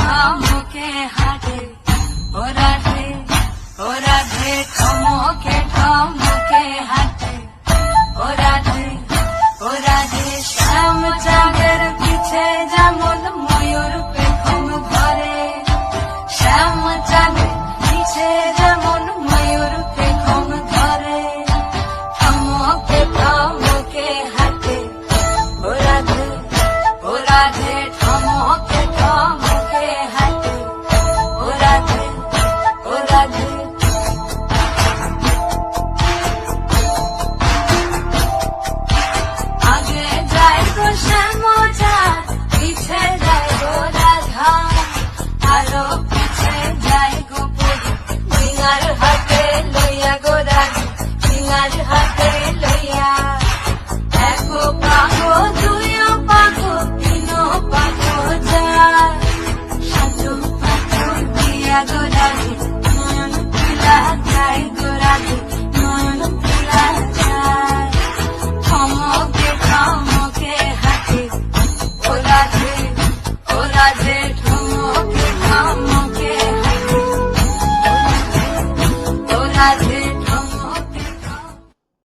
ঠমকে হাঁটে ও রাধে ও রাধে ঠমকে ঠমকে হাঁটে ও রাধে ও রাধে শ্যাম চাঁদের পিছে যেমন ময়ূর পেখম ধরে শ্যাম চাঁদের পিছে যেমন ময়ূর পেখম ধরে ঠমকে ঠমকে হাঁটে ও রাধে ও রাধে ঠমকে ঠমকে হাঁটে ও রাধে ও রাধে আগে যায় গো শ্যামচাঁদ পিছে যায় গো রাধা আরো পিছে যায় গো পুরী ডিঙার হাতে লইয়া গো রাধা ডিঙার হাতে লইয়া একো পাগো দুইও পাগো তিনো পাগো যায় সাজো পাগো দিয়া গো রাধে নয়ন পিলা যায় গো